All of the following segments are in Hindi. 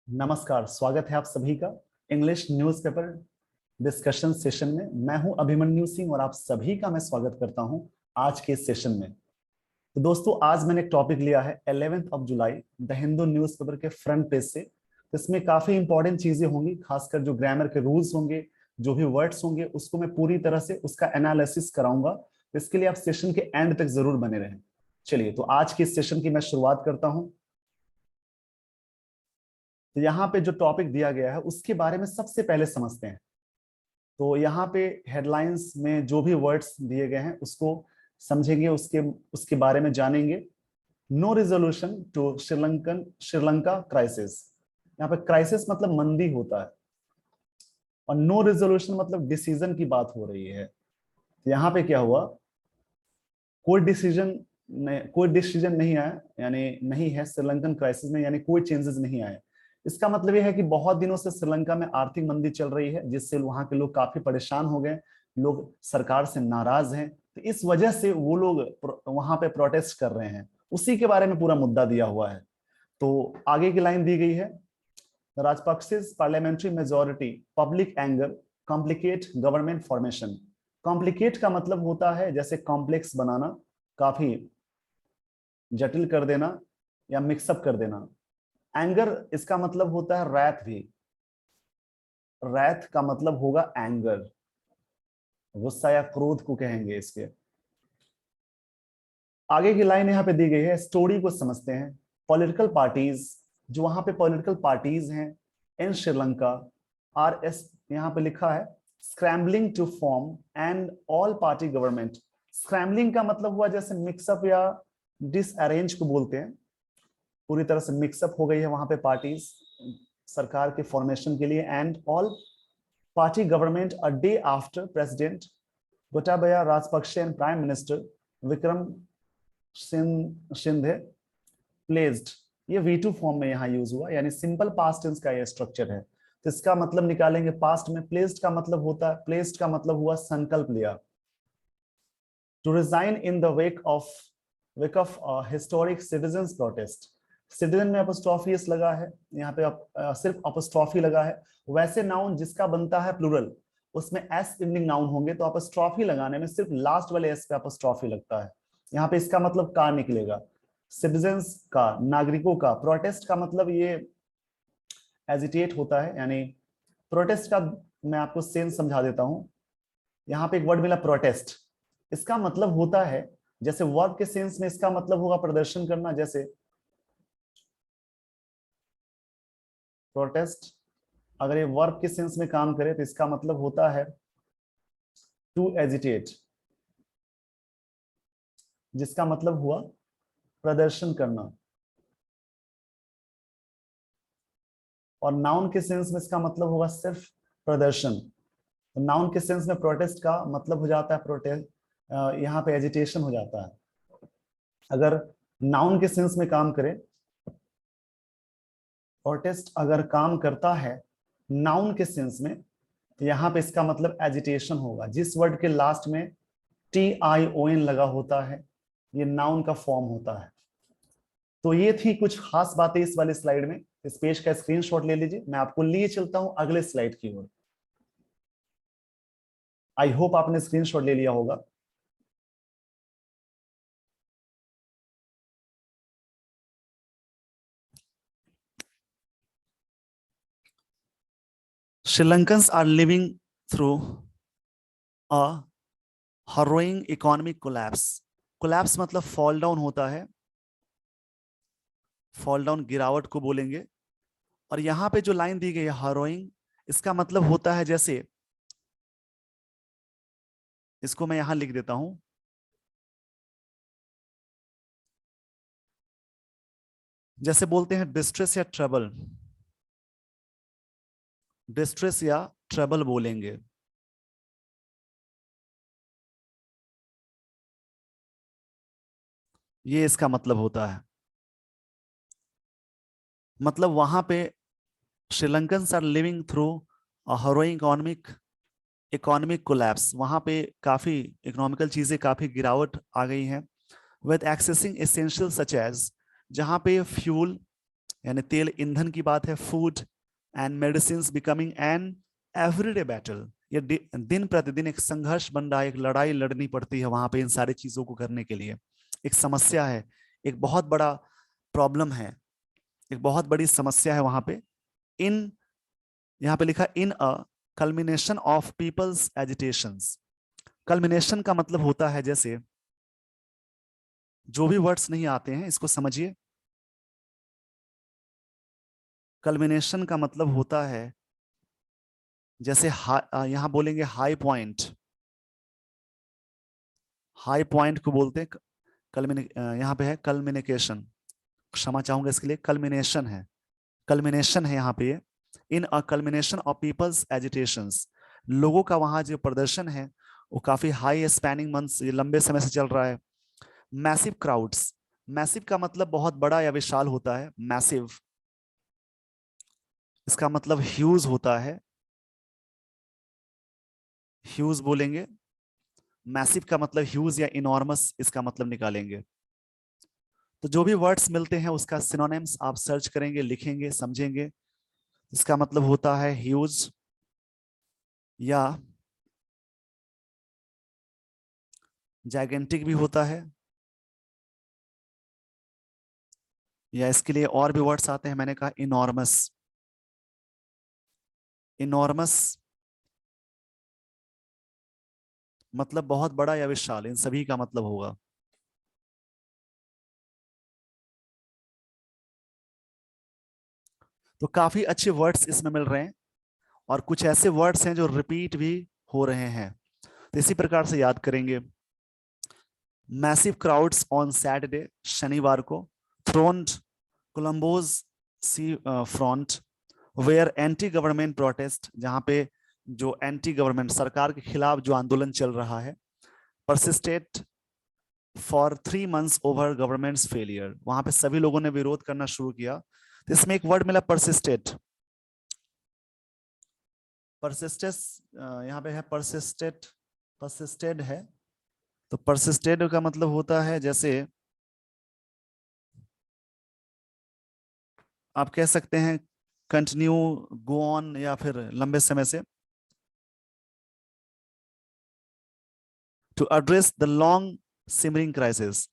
नमस्कार, स्वागत है आप सभी का इंग्लिश न्यूज़पेपर डिस्कशन सेशन में। मैं हूं अभिमन्यु सिंह और आप सभी का मैं स्वागत करता हूं आज के इस सेशन में। तो दोस्तों, आज मैंने एक टॉपिक लिया है 11 जुलाई द हिंदू न्यूज़पेपर के फ्रंट पेज से। तो इसमें काफी इंपॉर्टेंट चीजें होंगी, खासकर जो ग्रामर के रूल्स होंगे, जो भी वर्ड्स होंगे, उसको मैं पूरी तरह से उसका एनालिसिस कराऊंगा। तो इसके लिए आप सेशन के एंड तक जरूर बने रहें। चलिए, तो आज के इस सेशन की मैं शुरुआत करता हूं। तो यहाँ पे जो टॉपिक दिया गया है उसके बारे में सबसे पहले समझते हैं। तो यहाँ पे हेडलाइंस में जो भी वर्ड्स दिए गए हैं उसको समझेंगे, उसके उसके बारे में जानेंगे। No resolution to Sri Lanka crisis. यहाँ पे क्राइसिस मतलब मंदी होता है, और नो रिजोल्यूशन मतलब डिसीजन की बात हो रही है। यहाँ पे क्या हुआ, कोई डिसीजन नहीं आया, यानी नहीं है श्रीलंकन क्राइसिस में, यानी कोई चेंजेस नहीं आए। इसका मतलब यह है कि बहुत दिनों से श्रीलंका में आर्थिक मंदी चल रही है, जिससे वहां के लोग काफी परेशान हो गए। लोग सरकार से नाराज हैं, तो इस वजह से वो लोग वहां पे प्रोटेस्ट कर रहे हैं। उसी के बारे में पूरा मुद्दा दिया हुआ है। तो आगे की लाइन दी गई है, Rajapaksa's parliamentary majority public anger complicate government formation. Complicate का मतलब होता है जैसे कॉम्प्लेक्स बनाना, काफी जटिल कर देना या मिक्सअप कर देना। एंगर इसका मतलब होता है रैथ भी। रैथ का मतलब होगा एंगर, गुस्सा या क्रोध को कहेंगे इसके। आगे की लाइन यहाँ पे दी गई है, स्टोरी को समझते हैं। पॉलिटिकल पार्टीज, जो वहां पे पॉलिटिकल पार्टीज हैं इन श्रीलंका आर एस, यहाँ पे लिखा है scrambling to form and all party government. Scrambling का मतलब हुआ जैसे मिक्सअप या डिसअरेंज को बोलते हैं। पूरी तरह से मिक्सअप हो गई है वहां पे पार्टीज सरकार के फॉर्मेशन के लिए। And all party government a day after president Gotabaya Rajapaksa and prime minister Wickremesinghe pledged. ये V2 फॉर्म में यहाँ यूज हुआ, यानी सिंपल पास्ट टेंस का ये स्ट्रक्चर है। तो इसका मतलब निकालेंगे पास्ट में। प्लेस्ड का मतलब होता है, प्लेस्ड का मतलब हुआ संकल्प लिया। To resign in the wake of historic citizens protest. Citizen में अपस्ट्रॉफी एस लगा है, यहाँ पे सिर्फ अपस्ट्रॉफी लगा है। वैसे नाउन जिसका बनता है प्लूरल, उसमें एस इंडिंग नाउन होंगे, तो अपस्ट्रॉफी लगाने में सिर्फ लास्ट वाले एस पे अपस्ट्रॉफी लगता है। यहाँ पे इसका मतलब का निकलेगा, सिटीजंस का, नागरिकों का। प्रोटेस्ट का मतलब ये एजिटेट होता है, यानी प्रोटेस्ट का मैं आपको सेंस समझा देता हूं। यहाँ पे एक वर्ड मिला प्रोटेस्ट, इसका मतलब होता है, जैसे वर्ब के सेंस में इसका मतलब होगा प्रदर्शन करना। जैसे प्रोटेस्ट अगर ये वर्ब के सेंस में काम करे तो इसका मतलब होता है टू एजिटेट, जिसका मतलब हुआ प्रदर्शन करना। और नाउन के सेंस में इसका मतलब होगा सिर्फ प्रदर्शन। तो नाउन के सेंस में प्रोटेस्ट का मतलब हो जाता है प्रोटेस्ट, यहाँ पे एजिटेशन हो जाता है। अगर नाउन के सेंस में काम करे, प्रोटेस्ट अगर काम करता है नाउन के सेंस में, तो यहाँ पे इसका मतलब एजिटेशन होगा। जिस वर्ड के लास्ट में TION लगा होता है, ये नाउन का फॉर्म होता है। तो ये थी कुछ खास बातें इस वाले स्लाइड में। इस पेज का स्क्रीनशॉट ले लीजिए, मैं आपको लिए चलता हूं अगले स्लाइड की ओर। आई होप आपने स्क्रीनशॉट ले लिया होगा। Sri are living through a harrowing economic collapse. Collapse मतलब फॉल डाउन होता है, फॉल डाउन गिरावट को बोलेंगे। और यहाँ पे जो लाइन दी गई है harrowing, इसका मतलब होता है, जैसे इसको मैं यहां लिख देता हूं, जैसे बोलते हैं डिस्ट्रेस या ट्रबल, डिस्ट्रेस या ट्रबल बोलेंगे। ये इसका मतलब होता है। मतलब वहां पे Sri Lankans are living through a harrowing economic collapse. वहां पे काफी इकोनॉमिकल चीजें, काफी गिरावट आ गई हैं। With accessing essential such as, जहां पे फ्यूल, यानी तेल ईंधन की बात है, food and medicine becoming an everyday battle, ये दिन प्रतिदिन एक संघर्ष बन रहा है, एक लड़ाई लड़नी पड़ती है वहां पे इन सारी चीजों को करने के लिए। एक समस्या है, एक बहुत बड़ा प्रॉब्लम है, एक बहुत बड़ी समस्या है वहां पे। इन यहाँ पे लिखा in a culmination of people's agitations. Culmination का मतलब होता है, जैसे जो भी वर्ड्स नहीं आते हैं इसको समझिए। कल्मिनेशन का मतलब होता है जैसे यहां बोलेंगे हाई पॉइंट, हाई पॉइंट को बोलते हैं यहाँ पे है कल्मिनेशन, क्षमा चाहूंगा इसके लिए, कल्मिनेशन है, कल्मिनेशन है यहाँ पे ये। इन a culmination of people's agitations, लोगों का वहां जो प्रदर्शन है वो काफी हाई स्पैनिंग मंथ्स, लंबे समय से चल रहा है। मैसिव क्राउड्स, मैसिव का मतलब बहुत बड़ा या विशाल होता है, मैसिव इसका मतलब ह्यूज होता है, ह्यूज बोलेंगे। मैसिव का मतलब ह्यूज या इनॉर्मस इसका मतलब निकालेंगे। तो जो भी वर्ड्स मिलते हैं उसका सिनोनिम्स आप सर्च करेंगे, लिखेंगे, समझेंगे। इसका मतलब होता है ह्यूज या जाइगेंटिक भी होता है, या इसके लिए और भी वर्ड्स आते हैं, मैंने कहा इनॉर्मस, इनॉर्मस मतलब बहुत बड़ा या विशाल, इन सभी का मतलब होगा। तो काफी अच्छे वर्ड्स इसमें मिल रहे हैं, और कुछ ऐसे वर्ड्स हैं जो रिपीट भी हो रहे हैं, तो इसी प्रकार से याद करेंगे। मैसिव क्राउड्स ऑन सैटरडे, शनिवार को, thronged Colombo's seafront, where anti government protest, जहां पे जो एंटी गवर्नमेंट सरकार के खिलाफ जो आंदोलन चल रहा है, persisted for 3 months over governments failure, वहां पे सभी लोगों ने विरोध करना शुरू किया। तो इसमें एक वर्ड मिला परसिस्टेड, परसिस्टेस यहाँ पे है परसिस्टेड, परसिस्टेड है। तो परसिस्टेड का मतलब होता है जैसे आप कह सकते हैं कंटिन्यू, गो ऑन, या फिर लंबे समय से। To address the long simmering crisis,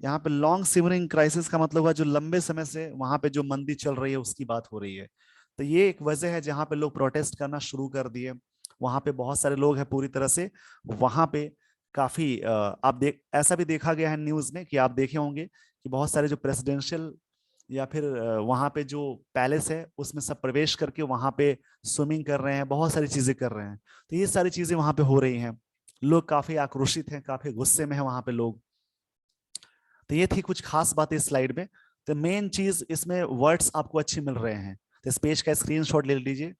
यहाँ पे लॉन्ग सिमरिंग क्राइसिस का मतलब हुआ जो लंबे समय से वहां पे जो मंदी चल रही है उसकी बात हो रही है। तो ये एक वजह है जहां पे लोग प्रोटेस्ट करना शुरू कर दिए। वहां पे बहुत सारे लोग हैं पूरी तरह से, वहां पे काफी आप देख, ऐसा भी देखा गया है न्यूज में कि आप देखे होंगे कि बहुत सारे जो प्रेसिडेंशियल या फिर वहां पे जो पैलेस है उसमें सब प्रवेश करके वहां पे स्विमिंग कर रहे हैं, बहुत सारी चीजें कर रहे हैं। तो ये सारी चीजें वहां पे हो रही हैं, लोग काफी आक्रोशित हैं, काफी गुस्से में है वहां पे लोग। तो ये थी कुछ खास बातें इस स्लाइड में। तो मेन चीज इसमें वर्ड्स आपको अच्छे मिल रहे हैं, तो इस पेज का स्क्रीनशॉट ले लीजिए।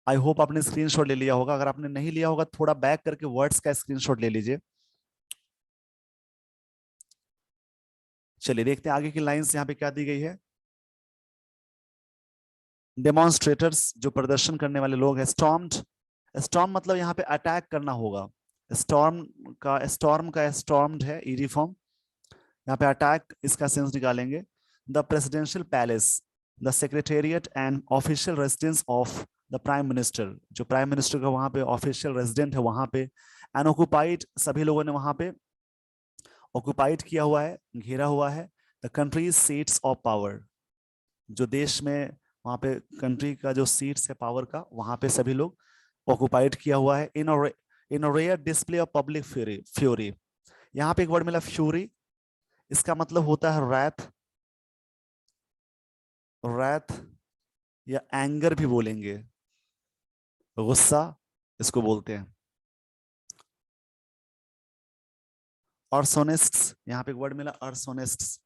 आई होप आपने स्क्रीनशॉट ले लिया होगा, अगर आपने नहीं लिया होगा थोड़ा बैक करके वर्ड्स का स्क्रीनशॉट ले लीजिए। चलिए देखते हैं आगे की लाइंस यहाँ पे क्या दी गई है। डेमोन्स्ट्रेटर्स, जो प्रदर्शन करने वाले लोग हैं, स्टॉर्म्ड, स्टॉर्म मतलब यहाँ पे अटैक करना होगा, स्टॉर्म का स्टॉर्म्ड है ईडी फॉर्म, यहाँ पे अटैक इसका सेंस निकालेंगे। The presidential palace, the secretariat and official residence of the prime minister, जो प्राइम मिनिस्टर का वहां पे ऑफिशियल रेजिडेंट है वहां पे। अनऑक्युपाइड, सभी लोगों ने वहां पे ऑक्युपाइड किया हुआ है, घेरा हुआ है। The countries seats of power, जो देश में वहां पे कंट्री का जो सीट्स है पावर का, वहां पे सभी लोग ऑक्युपाइड किया हुआ है। In rare display of public fury, यहाँ पे एक वर्ड मिला फ्यूरी, इसका मतलब होता है रैथ, रैथ या एंगर भी बोलेंगे, गुस्सा इसको बोलते हैं। अर्सोनिस्ट्स, यहाँ पे एक वर्ड मिला अर्सोनिस्ट्स,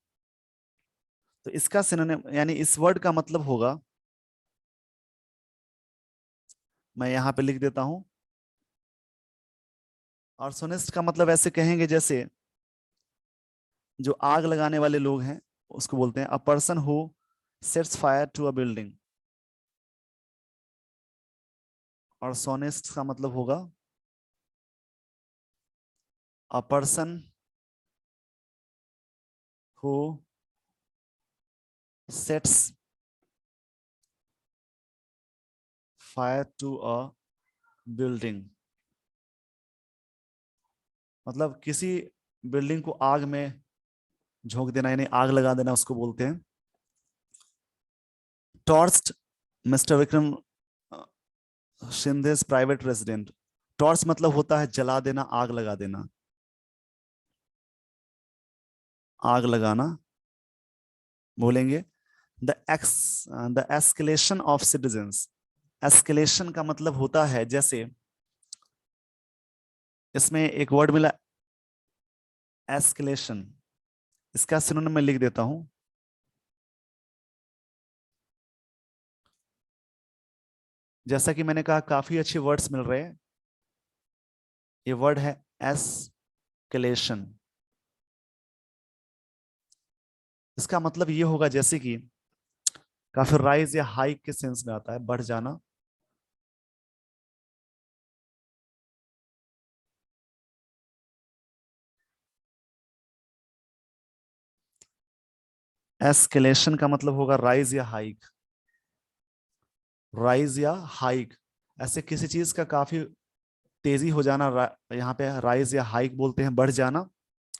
तो इसका सिनोनिम यानी इस वर्ड का मतलब होगा, मैं यहाँ पे लिख देता हूं। अर्सोनिस्ट का मतलब ऐसे कहेंगे जैसे जो आग लगाने वाले लोग हैं उसको बोलते हैं a person who sets fire to a building. Arsonist का मतलब होगा a person who sets fire to a building, मतलब किसी बिल्डिंग को आग में झोंक देना, यानी आग लगा देना, उसको बोलते हैं। Torched mister Vikram Shinde's private resident. Torch मतलब होता है जला देना, आग लगा देना, आग लगाना बोलेंगे। The escalation of citizens. Escalation का मतलब होता है, जैसे इसमें एक वर्ड मिला एस्केलेशन, इसका सिनोनिम मैं लिख देता हूं। जैसा कि मैंने कहा काफी अच्छे वर्ड्स मिल रहे हैं। ये वर्ड है एस्केलेशन। इसका मतलब ये होगा जैसे कि काफी राइज या हाइक के सेंस में आता है, बढ़ जाना। एस्केलेशन का मतलब होगा राइज या हाइक, राइज या हाइक, ऐसे किसी चीज का काफी तेजी हो जाना, यहाँ पे राइज या हाइक बोलते हैं, बढ़ जाना,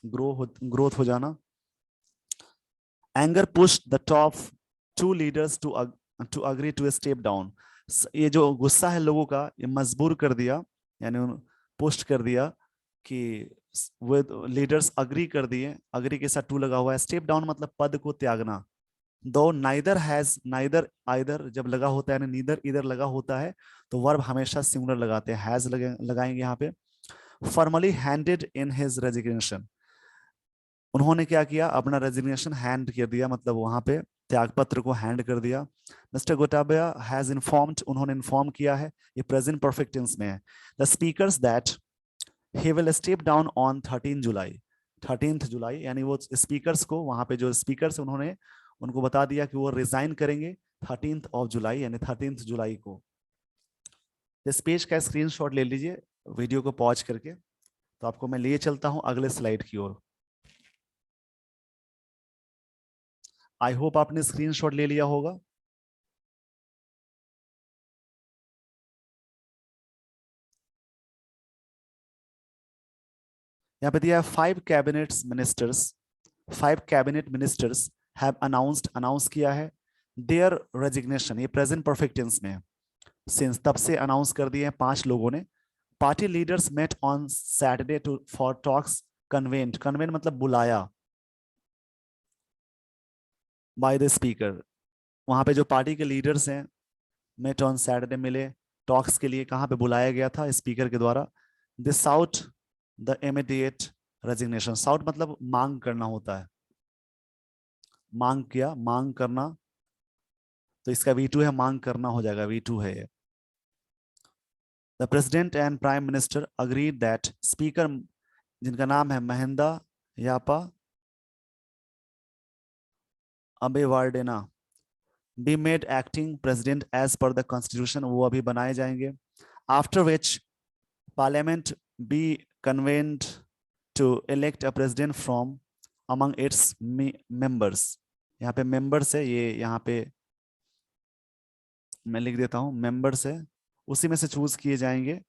ग्रोथ हो जाना। Anger push the top two leaders to agree to step down. ये जो गुस्सा है लोगों का, ये मजबूर कर दिया, यानी पुश कर दिया कि वो लीडर्स अग्री कर दिए, अग्री के साथ टू लगा हुआ है। स्टेप डाउन मतलब पद को त्यागना। दो नाइदर हैज, नाइदर आइदर जब लगा होता है, यानी नीदर इधर लगा होता है, तो वर्ब हमेशा सिंगुलर लगाते हैं, हैज लगाएंगे यहाँ पे। Formally handed in his resignation. उन्होंने क्या किया, अपना रेजिग्नेशन हैंड कर दिया, मतलब वहां पे त्यागपत्र को हैंड कर दिया। मिस्टर गोटाबया हैज इन्फॉर्म्ड, उन्होंने इन्फॉर्म किया है, ये प्रेजेंट परफेक्ट टेंस में है। The speakers that he will step down on 13 जुलाई, 13 जुलाई, यानी वो स्पीकर्स को, वहां पे जो स्पीकर्स उन्होंने उनको बता दिया कि वो रिजाइन करेंगे 13 जुलाई, यानी 13 जुलाई को। इस पेज का स्क्रीनशॉट ले लीजिए वीडियो को पॉज करके। तो आपको मैं लिए चलता हूं अगले स्लाइड की ओर। आई होप आपने स्क्रीनशॉट ले लिया होगा। यहाँ पे दिया है 5 cabinet ministers have announced, announce किया है, देयर रेजिग्नेशन, ये प्रेजेंट परफेक्ट टेंस में है, सिंस तब से अनाउंस कर दिए हैं 5 लोगों ने। Party leaders met on Saturday to for talks convened, convened मतलब बुलाया, बाय द स्पीकर। वहां पे जो पार्टी के लीडर्स हैं, मेट ऑन सैटरडे, मिले टॉक्स के लिए, कहां पे बुलाया गया था, स्पीकर के द्वारा। This sought the immediate resignation, sought मतलब मांग करना होता है, मांग किया, मांग करना, तो इसका V2 है, मांग करना हो जाएगा, V2 है ये। The president and prime minister agreed that speaker, जिनका नाम है Mahinda Yapa Abeywardena, be made acting president as per the constitution, वो अभी बनाए जाएंगे। After which parliament be convened to elect a president from among its members. यहाँ पे मेंबर्स है, ये यहाँ पे मैं लिख देता हूँ, मेंबर्स है, उसी में से चूज किए जाएंगे।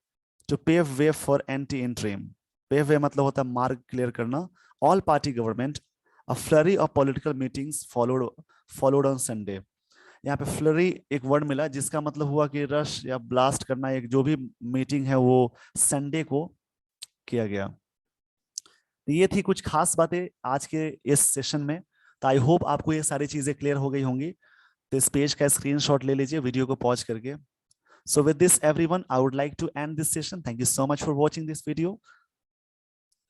To pave way for an interim, pave way मतलब होता है मार्ग क्लियर करना। All party government, a flurry of political meetings followed on Sunday. यहाँ पे फ्लरी एक वर्ड मिला जिसका मतलब हुआ कि रश या ब्लास्ट करना, एक जो भी मीटिंग है वो संडे को किया गया। तो ये थी कुछ खास बातें आज के इस सेशन में। तो आई होप आपको ये सारी चीजें क्लियर हो गई होंगी। तो इस पेज का स्क्रीनशॉट ले लीजिए वीडियो को पॉज करके। So with this, everyone, I would like to end this session. Thank you so much for watching this video.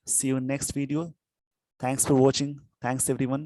See you in next video. Thanks for watching. Thanks, everyone.